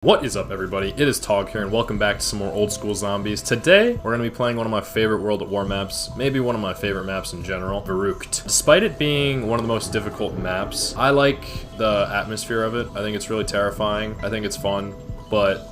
What is up, everybody? It is Tog here, and welcome back to some more old school zombies. Today, we're going to be playing one of my favorite World at War maps, maybe one of my favorite maps in general, Verrückt. Despite it being one of the most difficult maps, I like the atmosphere of it. I think it's really terrifying. I think it's fun, but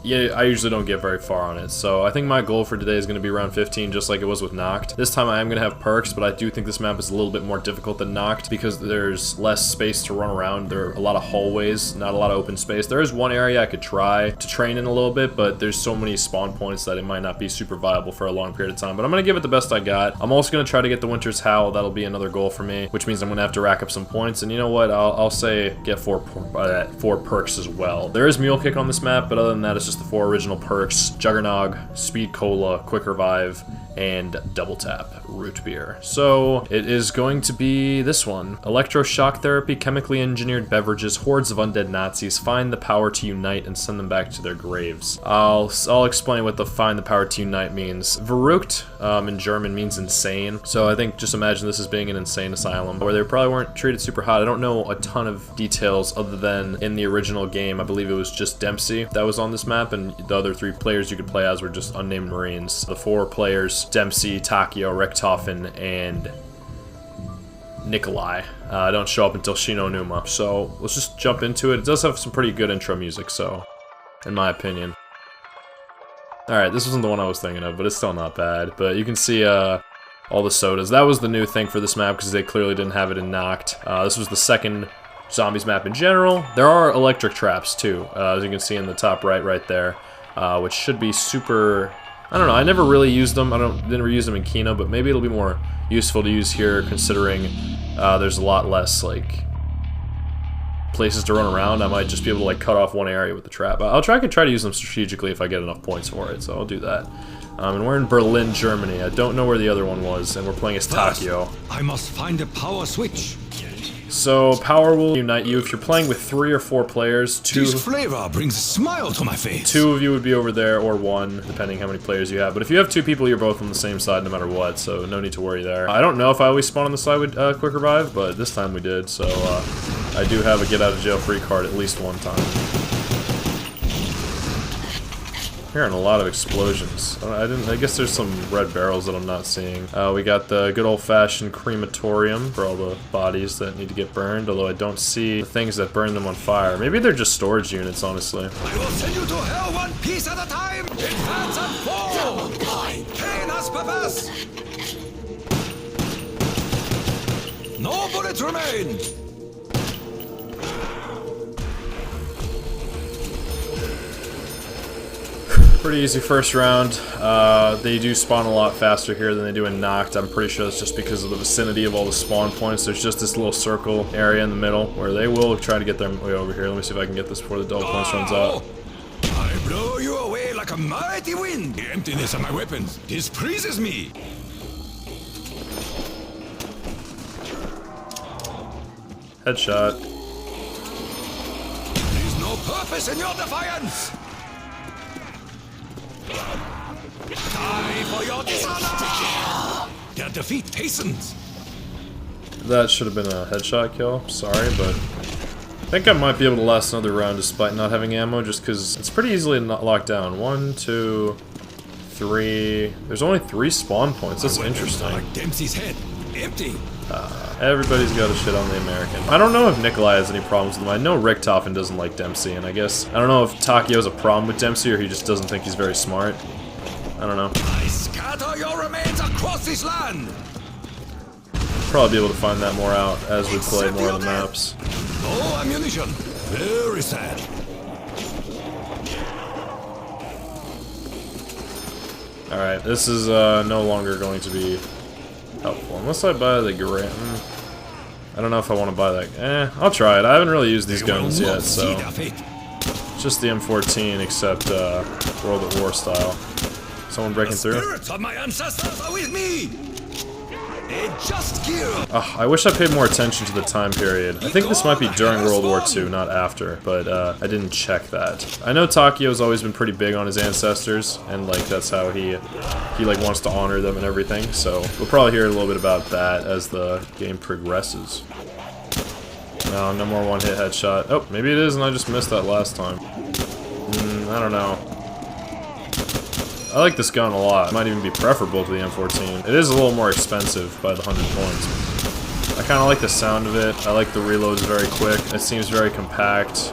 yeah, I usually don't get very far on it, so I think my goal for today is going to be around 15, just like it was with Knocked. This time I am going to have perks, but I do think this map is a little bit more difficult than Knocked because there's less space to run around. There are a lot of hallways, not a lot of open space. There is one area I could try to train in a little bit, but there's so many spawn points that it might not be super viable for a long period of time, but I'm going to give it the best I got. I'm also going to try to get the Winter's Howl. That'll be another goal for me, which means I'm going to have to rack up some points, and you know what? I'll say get four perks as well. There is Mule Kick on this map, but other than that, it's just the 4 original perks: Juggernog, Speed Cola, Quick Revive, and Double Tap Root Beer. So it is going to be this one: electroshock therapy, chemically engineered beverages, hordes of undead Nazis find the power to unite and send them back to their graves. I'll explain what the find the power to unite means. Verrückt in German means insane, so I think just imagine this as being an insane asylum where they probably weren't treated super hot. I don't know a ton of details other than in the original game I believe it was just Dempsey that was on this map, and the other 3 players you could play as were just unnamed Marines. The 4 players: Dempsey, Takio, Richtofen, and Nikolai don't show up until Shinonuma. So let's just jump into it. It does have some pretty good intro music, so in my opinion. Alright, this wasn't the one I was thinking of, but it's still not bad. But you can see all the sodas. That was the new thing for this map because they clearly didn't have it in Knocked. This was the second zombies map in general. There are electric traps too, as you can see in the top right there, which should be super... I don't know, I never really used them. Didn't use them in Kino, but maybe it'll be more useful to use here considering there's a lot less like places to run around. I might just be able to like cut off one area with the trap. I could try to use them strategically if I get enough points for it, so I'll do that. And we're in Berlin, Germany. I don't know where the other one was, and we're playing as Takio. I must find a power switch. So power will unite you if you're playing with 3 or 4 players. This flavor brings a smile to my face. 2 of you would be over there, or 1, depending how many players you have. But if you have 2 people, you're both on the same side no matter what, so no need to worry there. I don't know if I always spawn on the side with Quick Revive, but this time we did, so I do have a get out of jail free card at least one time. Hearing a lot of explosions. I guess there's some red barrels that I'm not seeing. We got the good old-fashioned crematorium for all the bodies that need to get burned, although I don't see the things that burn them on fire. Maybe they're just storage units, honestly. I will send you to hell one piece at a time! Advance and fall! Gaen as purpose! No bullets remain! Pretty easy first round. They do spawn a lot faster here than they do in Knocked. I'm pretty sure it's just because of the vicinity of all the spawn points. There's just this little circle area in the middle where they will try to get their way over here. Let me see if I can get this before the double punch runs out. I blow you away like a mighty wind. The emptiness of my weapons displeases me. Headshot. There's no purpose in your defiance. Die for your dishonor! Their defeat hastens. That should have been a headshot kill. Sorry, but I think I might be able to last another round despite not having ammo, just because it's pretty easily locked down. 1, 2, 3. There's only 3 spawn points. That's interesting. Like Dempsey's head, empty. Everybody's got a shit on the American. I don't know if Nikolai has any problems with him. I know Richtofen doesn't like Dempsey, and I guess I don't know if Takio has a problem with Dempsey or he just doesn't think he's very smart. I don't know. I scatter your remains across this land. Probably be able to find that more out as we play more of the maps. No ammunition. Very sad. Alright, this is no longer going to be helpful. Unless I buy the Grant. I don't know if I want to buy that. I'll try it. I haven't really used these guns yet, so. Just the M14, except World at War style. Someone breaking through? The spirits of my ancestors are with me! They just gear up. I wish I paid more attention to the time period. I think this might be during World War II, not after, but I didn't check that. I know Takio's always been pretty big on his ancestors, and like that's how he like wants to honor them and everything, so we'll probably hear a little bit about that as the game progresses. No, no more one-hit headshot. Oh, maybe it is and I just missed that last time. I don't know. I like this gun a lot. It might even be preferable to the M14. It is a little more expensive by the 100 points. I kind of like the sound of it. I like the reloads very quick. It seems very compact.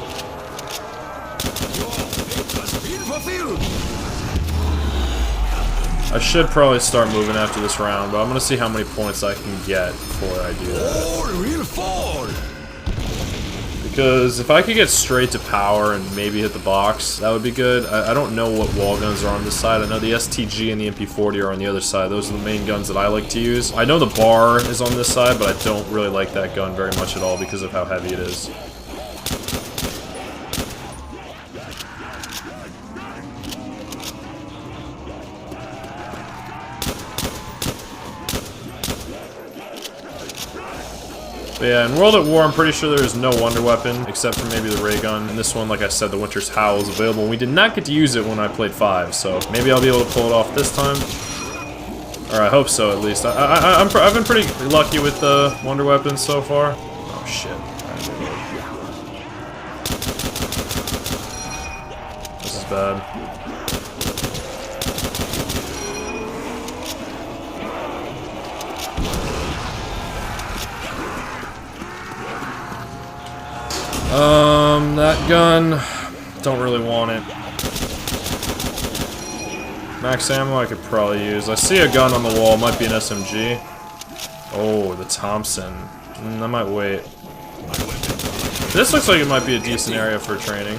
I should probably start moving after this round, but I'm gonna see how many points I can get before I do that. Because if I could get straight to power and maybe hit the box, that would be good. I don't know what wall guns are on this side. I know the STG and the MP40 are on the other side. Those are the main guns that I like to use. I know the bar is on this side, but I don't really like that gun very much at all because of how heavy it is. But yeah, in World at War, I'm pretty sure there is no wonder weapon, except for maybe the ray gun. And this one, like I said, the Winter's Howl is available. We did not get to use it when I played 5, so maybe I'll be able to pull it off this time. Or I hope so, at least. I've been pretty lucky with the wonder weapons so far. Oh, shit. This is bad. That gun, don't really want it. Max ammo I could probably use. I see a gun on the wall, might be an SMG. Oh, the Thompson. I might wait. This looks like it might be a decent area for training.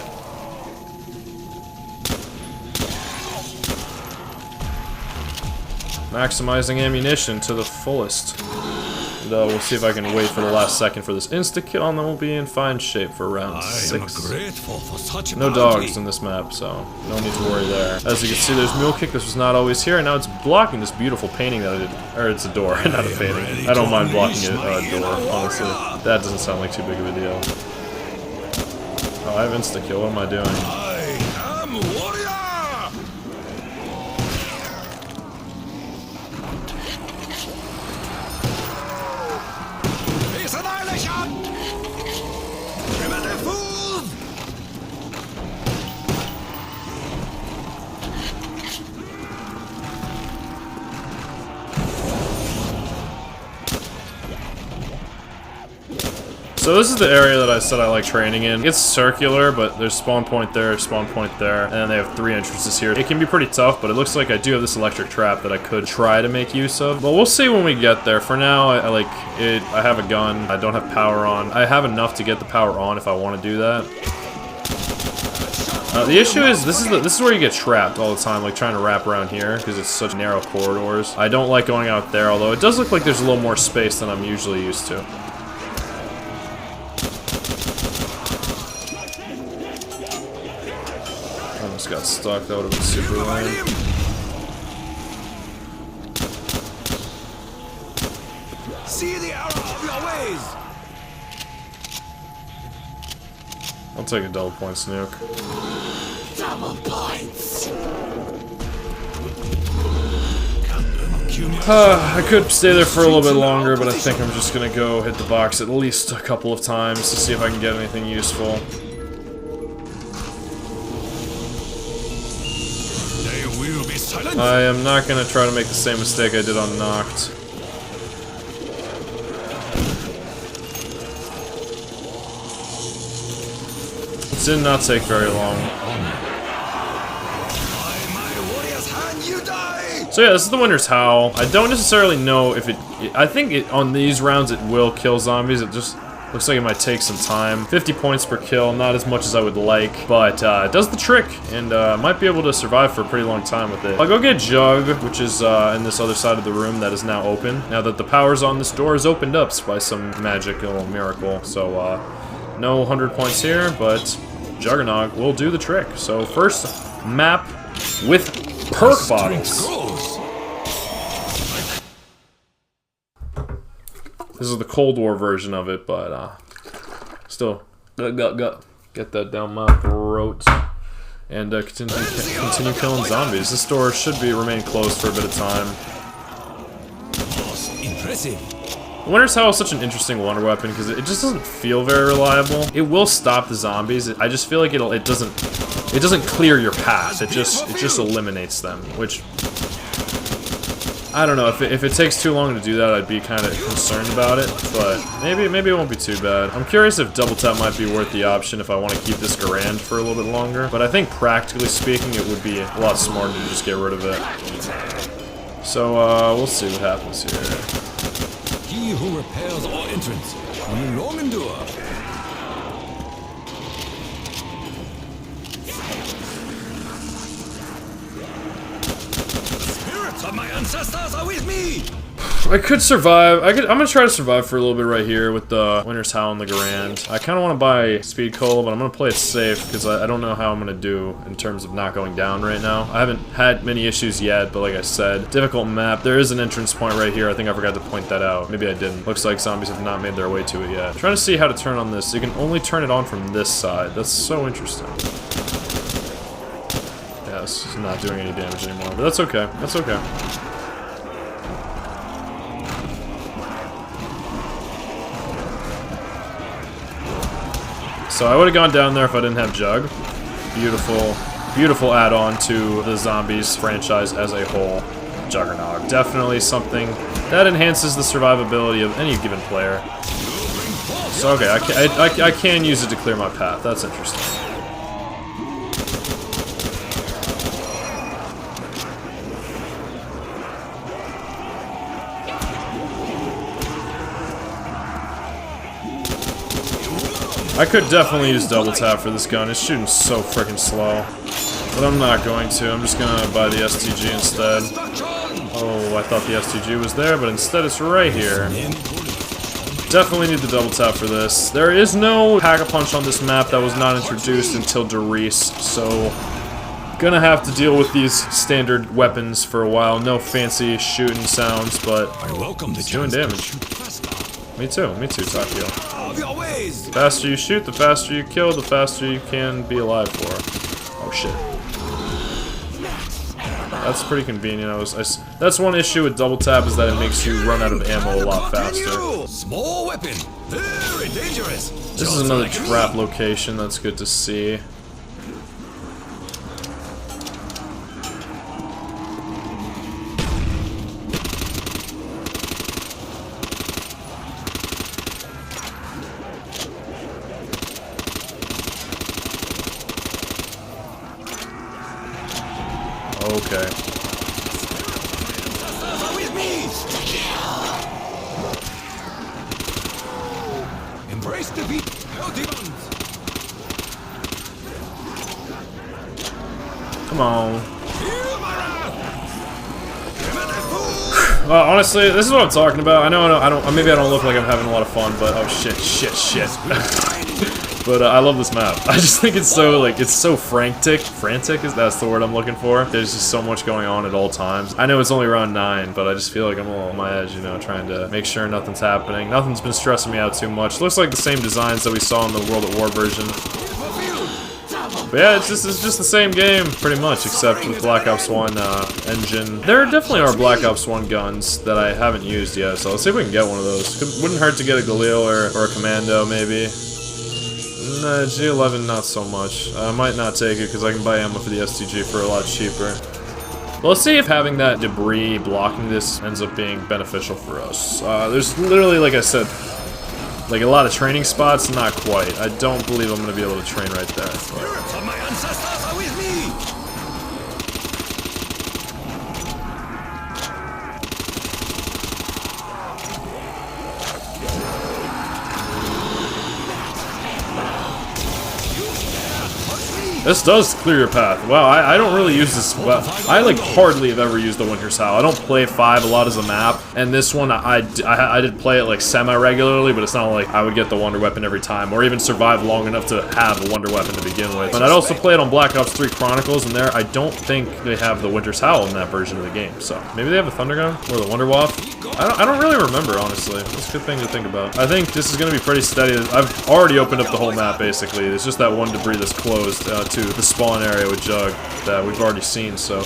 Maximizing ammunition to the fullest. And we'll see if I can wait for the last second for this insta-kill, and then we'll be in fine shape for round 6. No dogs in this map, so no need to worry there. As you can see, there's Mule Kick. This was not always here, and now it's blocking this beautiful painting that I did. Or it's a door, not a painting. I don't mind blocking a door, honestly. That doesn't sound like too big of a deal. Oh, I have insta-kill. What am I doing? So this is the area that I said I like training in. It's circular, but there's spawn point there, and then they have 3 entrances here. It can be pretty tough, but it looks like I do have this electric trap that I could try to make use of. But we'll see when we get there. For now, I like it. I have a gun. I don't have power on. I have enough to get the power on if I want to do that. The issue is this is where you get trapped all the time, like trying to wrap around here because it's such narrow corridors. I don't like going out there, although it does look like there's a little more space than I'm usually used to. Almost got stuck. That would have been super lame. See the error of your ways. I'll take a double point snook. Double points. I could stay there for a little bit longer, but I think I'm just gonna go hit the box at least a couple of times to see if I can get anything useful. They will be silent. I am not gonna try to make the same mistake I did on Knocked. It did not take very long. So yeah, this is the Winter's Howl. I don't necessarily know if I think on these rounds it will kill zombies. It just looks like it might take some time. 50 points per kill, not as much as I would like, but it does the trick, and might be able to survive for a pretty long time with it. I'll go get Jug, which is in this other side of the room that is now open. Now that the power's on, this door is opened up by some magical miracle. So no 100 points here, but Juggernog will do the trick. So first map with perk bottles. This is the Cold War version of it, but still, get that down my throat, and continue killing zombies. This door should remain closed for a bit of time. Impressive. The Winter's Howl is such an interesting wonder weapon because it just doesn't feel very reliable. It will stop the zombies. I just feel like it doesn't clear your path. It just eliminates them, which I don't know. If it takes too long to do that, I'd be kind of concerned about it. But maybe it won't be too bad. I'm curious if double tap might be worth the option if I want to keep this gaen for a little bit longer. But I think practically speaking, it would be a lot smarter to just get rid of it. So we'll see what happens here. He who repairs our entrance will long endure. Spirits of my ancestors are with me! I could survive. I'm gonna try to survive for a little bit right here with the Winter's Howl and the gaen. I kind of want to buy Sckool, but I'm gonna play it safe because I don't know how I'm gonna do in terms of not going down right now. I haven't had many issues yet, but like I said, difficult map. There is an entrance point right here. I think I forgot to point that out. Maybe I didn't. Looks like zombies have not made their way to it yet. I'm trying to see how to turn on this. You can only turn it on from this side. That's so interesting. Yeah, this is not doing any damage anymore, but that's okay. That's okay. So I would have gone down there if I didn't have Jug. Beautiful, beautiful add-on to the Zombies franchise as a whole. Juggernog. Definitely something that enhances the survivability of any given player. So okay, I can use it to clear my path. That's interesting. I could definitely use double tap for this gun. It's shooting so freaking slow. But I'm not going to. I'm just gonna buy the STG instead. Oh, I thought the STG was there, but instead it's right here. Definitely need the double tap for this. There is no Pack-a-Punch on this map that was not introduced until Derice, so gonna have to deal with these standard weapons for a while. No fancy shooting sounds, but it's doing damage. Me too, Takio. The faster you shoot, the faster you kill, the faster you can be alive for. Oh shit. That's pretty convenient. That's one issue with double tap is that it makes you run out of ammo a lot faster. Small weapon, very dangerous. This is another trap location. That's good to see. Okay. Embrace defeat, healthy ones. Come on. Honestly, this is what I'm talking about. I know maybe I don't look like I'm having a lot of fun, but oh shit. But I love this map. I just think it's so frantic. Frantic that's the word I'm looking for. There's just so much going on at all times. I know it's only round 9, but I just feel like I'm a little on my edge, you know, trying to make sure nothing's happening. Nothing's been stressing me out too much. Looks like the same designs that we saw in the World at War version. But yeah, it's just the same game, pretty much, except with Black Ops 1 engine. There definitely are Black Ops 1 guns that I haven't used yet, so let's see if we can get one of those. Wouldn't hurt to get a Galil or a Commando, maybe. Nah, G11 not so much. I might not take it because I can buy ammo for the STG for a lot cheaper. But let's see if having that debris blocking this ends up being beneficial for us. There's literally, like I said, like a lot of training spots, not quite. I don't believe I'm going to be able to train right there. Spirits of my ancestors are with me. This does clear your path. Wow, I don't really use this. Well, I like hardly have ever used the Winter's Howl. I don't play 5 a lot as a map, and this one I did play it like semi-regularly, but it's not like I would get the Wonder Weapon every time, or even survive long enough to have a Wonder Weapon to begin with. But I'd also play it on Black Ops 3 Chronicles, and there I don't think they have the Winter's Howl in that version of the game. So maybe they have the Thunder Gun or the Wonder Waff. I don't really remember, honestly. That's a good thing to think about. I think this is going to be pretty steady. I've already opened up the whole map, basically. It's just that one debris that's closed to the spawn area with Jug that we've already seen, so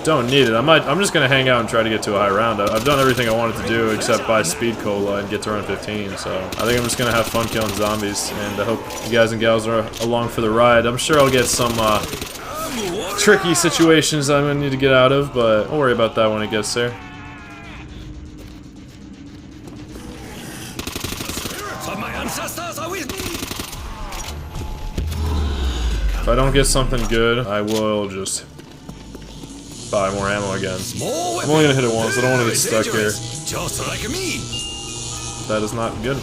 don't need it. I'm just gonna hang out and try to get to a high round. I've done everything I wanted to do except buy speed cola and get to round 15. So I think I'm just gonna have fun killing zombies, and I hope you guys and gals are along for the ride. I'm sure I'll get some tricky situations I'm gonna need to get out of, but I'll worry about that when it gets there. Of my ancestors are with me. If I don't get something good, I will just buy more ammo again. I'm only gonna hit it once. I don't want to get stuck here. Just like me. That is not good.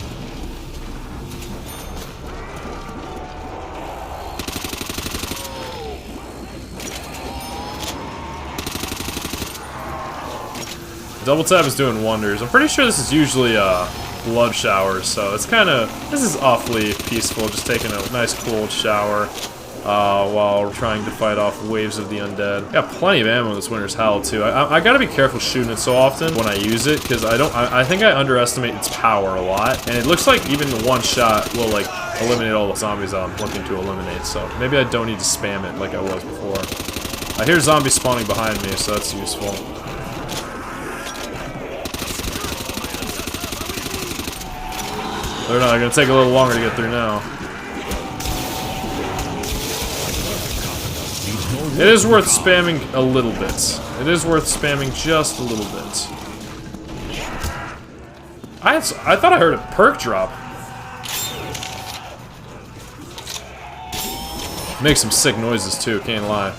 Double tap is doing wonders. I'm pretty sure this is usually a blood shower, so it's kind of, this is awfully peaceful, just taking a nice cold shower while trying to fight off waves of the undead. Got plenty of ammo in this winter's hell too. I gotta be careful shooting it so often when I use it, because I think I underestimate its power a lot, and it looks like even one shot will like eliminate all the zombies I'm looking to eliminate, so maybe I don't need to spam it like I was before. I hear zombies spawning behind me, so that's useful. They're not gonna take a little longer to get through now. It is worth spamming a little bit. It is worth spamming just a little bit. I thought I heard a perk drop. Makes some sick noises too, can't lie.